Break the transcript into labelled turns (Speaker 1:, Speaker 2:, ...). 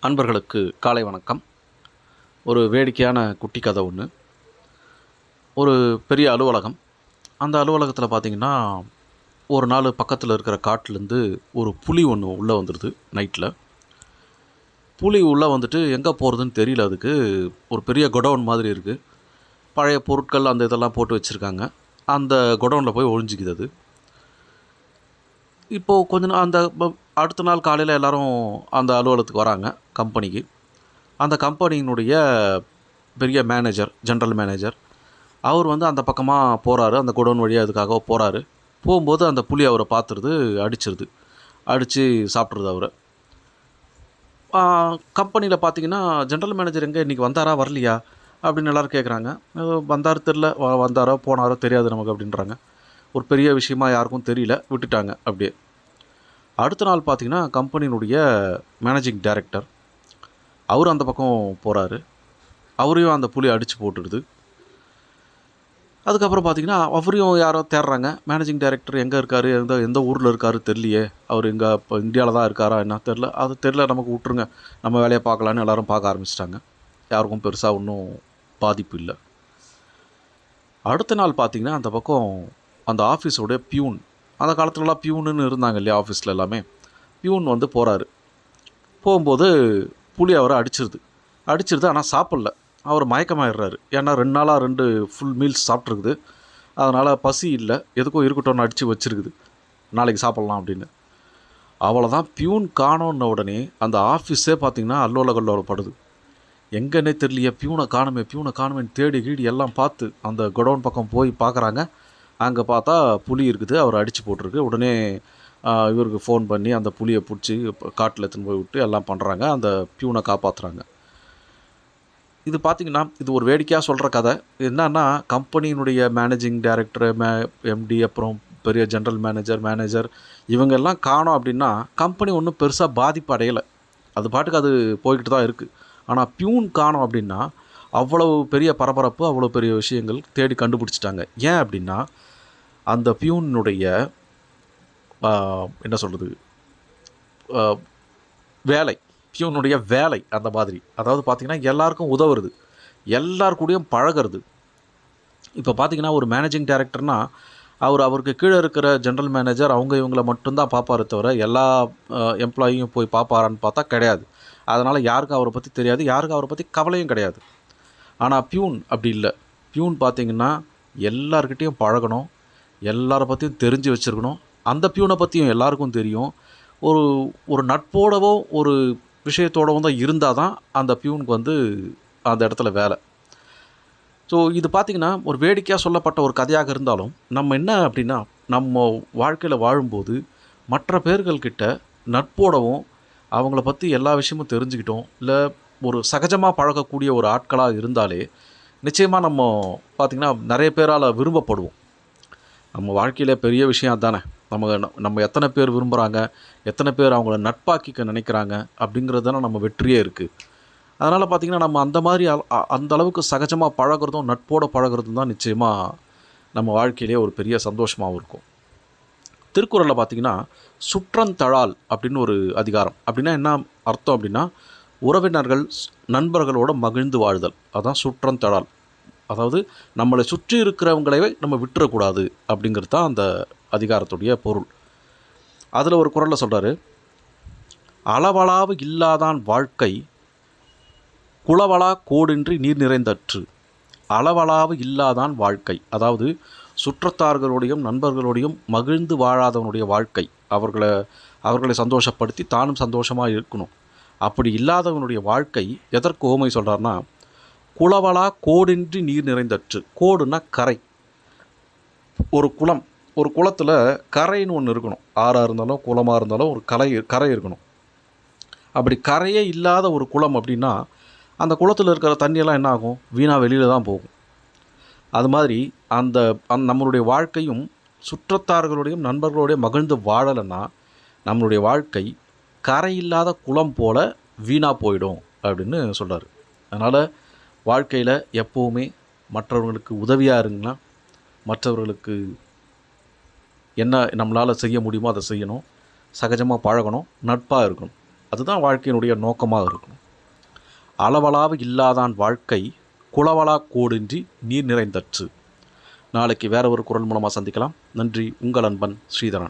Speaker 1: அன்பர்களுக்கு காலை வணக்கம். ஒரு வேடிக்கையான குட்டி கதை ஒன்று. ஒரு பெரிய அலுவலகம். அந்த அலுவலகத்தில் பார்த்திங்கன்னா, ஒரு நாள் பக்கத்தில் இருக்கிற காட்டிலேருந்து ஒரு புலி ஒன்று உள்ளே வந்துடுது நைட்டில். புலி உள்ளே வந்துட்டு எங்கே போகிறதுன்னு தெரியல. அதுக்கு ஒரு பெரிய குடவுன் மாதிரி இருக்குது. பழைய பொருட்கள் அந்த இதெல்லாம் போட்டு வச்சுருக்காங்க. அந்த குடவுனில் போய் ஒழிஞ்சிக்குது அது. இப்போது கொஞ்ச நாள் அடுத்த நாள் காலையில் எல்லோரும் அந்த அலுவலகத்துக்கு வராங்க கம்பெனிக்கு. அந்த கம்பெனியினுடைய பெரிய மேனேஜர், ஜென்ரல் மேனேஜர், அவர் அந்த பக்கமாக போகிறாரு. அந்த குடோன் வழியாக அதுக்காக போகிறாரு. போகும்போது அந்த புலி அவரை பார்த்துருது, அடித்து சாப்பிட்ருது அவரை. கம்பெனியில் பார்த்தீங்கன்னா, ஜென்ரல் மேனேஜர் எங்கே இன்றைக்கி வந்தாரா வரலையா அப்படின்னு எல்லோரும் கேட்குறாங்க. வந்தார் தெரில, வந்தாரோ போனாரோ தெரியாது நமக்கு அப்படின்றாங்க. ஒரு பெரிய விஷயமா யாருக்கும் தெரியல, விட்டுட்டாங்க அப்படியே. அடுத்த நாள் பார்த்திங்கன்னா, கம்பெனியினுடைய மேனேஜிங் டைரக்டர் அவர் அந்த பக்கம் போகிறாரு. அவரையும் அந்த புலி அடித்து போட்டுடுது. அதுக்கப்புறம் பார்த்திங்கன்னா, அவரையும் யாரோ தேடுறாங்க. மேனேஜிங் டைரக்டர் எங்கே இருக்கார், எந்த ஊரில் இருக்கார் தெரியலையே, அவர் இங்கே இப்போ இந்தியாவில் தான் இருக்காரா என்ன தெரில, அது தெரில, நமக்கு விட்ருங்க, நம்ம வேலையை பார்க்கலான்னு எல்லோரும் பார்க்க ஆரம்பிச்சிட்டாங்க. யாருக்கும் பெருசாக ஒன்றும் பாதிப்பு இல்லை. அடுத்த நாள் பார்த்திங்கன்னா, அந்த பக்கம் அந்த ஆஃபீஸோடைய பியூன், அந்த காலத்துலலாம் பியூனுன்னு இருந்தாங்க இல்லையா ஆஃபீஸில் எல்லாமே, பியூன் போகிறாரு. போகும்போது புலி அவரை அடிச்சிருது. ஆனால் சாப்பிட்ல. அவர் மயக்கமாயிடுறாரு. ஏன்னா 2 நாளாக 2 ஃபுல் மீல்ஸ் சாப்பிட்ருக்குது. அதனால் பசி இல்லை, எதுக்கும் இருக்கட்டும்னு அடித்து வச்சுருக்குது, நாளைக்கு சாப்பிட்லாம் அப்படின்னு. அவ்வளோதான். பியூன் காணோன்ன உடனே அந்த ஆஃபீஸே பார்த்திங்கன்னா அல்லோலகல்லோலப்படுது. எங்கன்னே தெரியலையே, பியூனை காணுமேன்னு தேடி கீடி எல்லாம் பார்த்து அந்த குடோன் பக்கம் போய் பார்க்குறாங்க. அங்கே பார்த்தா புலி இருக்குது, அவர் அடித்து போட்டிருக்கு. உடனே இவருக்கு ஃபோன் பண்ணி அந்த புலியை பிடிச்சி காட்டில் எடுத்துன்னு போய் விட்டு எல்லாம் பண்ணுறாங்க. அந்த பியூனை காப்பாற்றுறாங்க. இது பார்த்திங்கன்னா, இது ஒரு வேடிக்கையாக சொல்கிற கதை. என்னன்னா, கம்பெனியினுடைய மேனேஜிங் டைரக்டர், எம்டி, அப்புறம் பெரிய ஜென்ரல் மேனேஜர் இவங்கெல்லாம் காணோம் அப்படின்னா கம்பெனி ஒன்றும் பெருசாக பாதிப்பு அடையலை, அது பாட்டுக்கு அது போய்கிட்டு தான் இருக்குது. ஆனால் பியூன் காணோம் அப்படின்னா அவ்வளவு பெரிய பரபரப்பு, அவ்வளோ பெரிய விஷயங்கள் தேடி கண்டுபிடிச்சிட்டாங்க. ஏன் அப்படின்னா, அந்த பியூனுடைய என்ன சொல்கிறது, பியூனுடைய வேலை அந்த மாதிரி. அதாவது பார்த்திங்கன்னா, எல்லாருக்கும் உதவுறது, எல்லாருக்கூடையும் பழகிறது. இப்போ பார்த்திங்கன்னா, ஒரு மேனேஜிங் டைரக்டர்னால் அவருக்கு கீழே இருக்கிற ஜென்ரல் மேனேஜர் இவங்கள மட்டும்தான் பார்ப்பாரே தவிர எல்லா எம்ப்ளாயியும் போய் பார்ப்பாரான்னு பார்த்தா கிடையாது. அதனால் யாருக்கும் அவரை பற்றி தெரியாது, யாருக்கும் அவரை பற்றி கவலையும் கிடையாது. ஆனால் பியூன் அப்படி இல்லை. பியூன் பார்த்திங்கன்னா எல்லார்கிட்டேயும் பழகணும், எல்லாரை பற்றியும் தெரிஞ்சு வச்சுருக்கணும். அந்த பியூனை பற்றியும் எல்லாருக்கும் தெரியும். ஒரு நட்போடவோ ஒரு விஷயத்தோடவும் தான் இருந்தால் தான் அந்த பியூனுக்கு அந்த இடத்துல வேலை. ஸோ இது பார்த்திங்கன்னா, ஒரு வேடிக்கையாக சொல்லப்பட்ட ஒரு கதையாக இருந்தாலும், நம்ம என்ன அப்படின்னா, நம்ம வாழ்க்கையில் வாழும்போது மற்ற பேர்கள்கிட்ட நட்போடவும் அவங்கள பற்றி எல்லா விஷயமும் தெரிஞ்சுக்கிட்டோம், இல்லை ஒரு சகஜமாக பழகக்கூடிய ஒரு ஆட்களாக இருந்தாலே நிச்சயமாக நம்ம பார்த்திங்கன்னா நிறைய பேரால் விரும்பப்படுவோம். நம்ம வாழ்க்கையில் பெரிய விஷயம் அதுதானே. நம்ம எத்தனை பேர் விரும்புகிறாங்க, எத்தனை பேர் அவங்கள நட்பாக்கிக்க நினைக்கிறாங்க அப்படிங்கிறது தானே நம்ம வெற்றியே இருக்குது. அதனால் பார்த்திங்கன்னா, நம்ம அந்த மாதிரி அந்த அளவுக்கு சகஜமாக பழகிறதும் நட்போடு பழகிறதும் தான் நிச்சயமாக நம்ம வாழ்க்கையிலே ஒரு பெரிய சந்தோஷமாகவும் இருக்கும். திருக்குறளில் பார்த்திங்கன்னா, சுற்றந்தழால் அப்படின்னு ஒரு அதிகாரம். அப்படின்னா என்ன அர்த்தம் அப்படின்னா, உறவினர்கள் நண்பர்களோடு மகிழ்ந்து வாழ்தல், அதுதான் சுற்றந்தழால். அதாவது நம்மளை சுற்றி இருக்கிறவங்களே நம்ம விட்டுறக்கூடாது அப்படிங்கிறது தான் அந்த அதிகாரத்துடைய பொருள். அதில் ஒரு குறளில் சொல்கிறாரு, அளவளாவு இல்லாதான் வாழ்க்கை குளவளா கோடின்றி நீர் நிறைந்தற்று. அளவளாவு இல்லாதான் வாழ்க்கை, அதாவது சுற்றத்தார்களுடையும் நண்பர்களுடையும் மகிழ்ந்து வாழாதவனுடைய வாழ்க்கை, அவர்களை சந்தோஷப்படுத்தி தானும் சந்தோஷமாக இருக்கணும். அப்படி இல்லாதவனுடைய வாழ்க்கை எதற்கு ஓமை சொல்கிறார்னா, குளவளா கோடின்றி நீர் நிறைந்தற்று. கோடுனா கரை. ஒரு குளத்தில் கரைன்னு ஒன்று இருக்கணும். ஆறாக இருந்தாலும் குளமாக இருந்தாலும் ஒரு கரை இருக்கணும். அப்படி கரையே இல்லாத ஒரு குளம் அப்படின்னா அந்த குளத்தில் இருக்கிற தண்ணியெல்லாம் என்ன ஆகும், வீணாக வெளியில் தான் போகும். அது மாதிரி நம்மளுடைய வாழ்க்கையும் சுற்றத்தார்களுடையும் நண்பர்களுடைய மகிழ்ந்து வாழலைன்னா நம்மளுடைய வாழ்க்கை கரை இல்லாத குளம் போல் வீணாக போயிடும் அப்படின்னு சொல்கிறார். அதனால் வாழ்க்கையில் எப்போவுமே மற்றவர்களுக்கு உதவியாக இருங்கன்னா, மற்றவர்களுக்கு என்ன நம்மளால் செய்ய முடியுமோ அதை செய்யணும், சகஜமாக பழகணும், நட்பாக இருக்கணும். அதுதான் வாழ்க்கையினுடைய நோக்கமாக இருக்கணும். அளவலாவு இல்லாதான் வாழ்க்கை குளவளா கோடின்றி நீர் நிறைந்தற்று. நாளைக்கு வேற ஒரு குரல் மூலமாக சந்திக்கலாம். நன்றி. உங்கள் அன்பன் ஸ்ரீதரன்.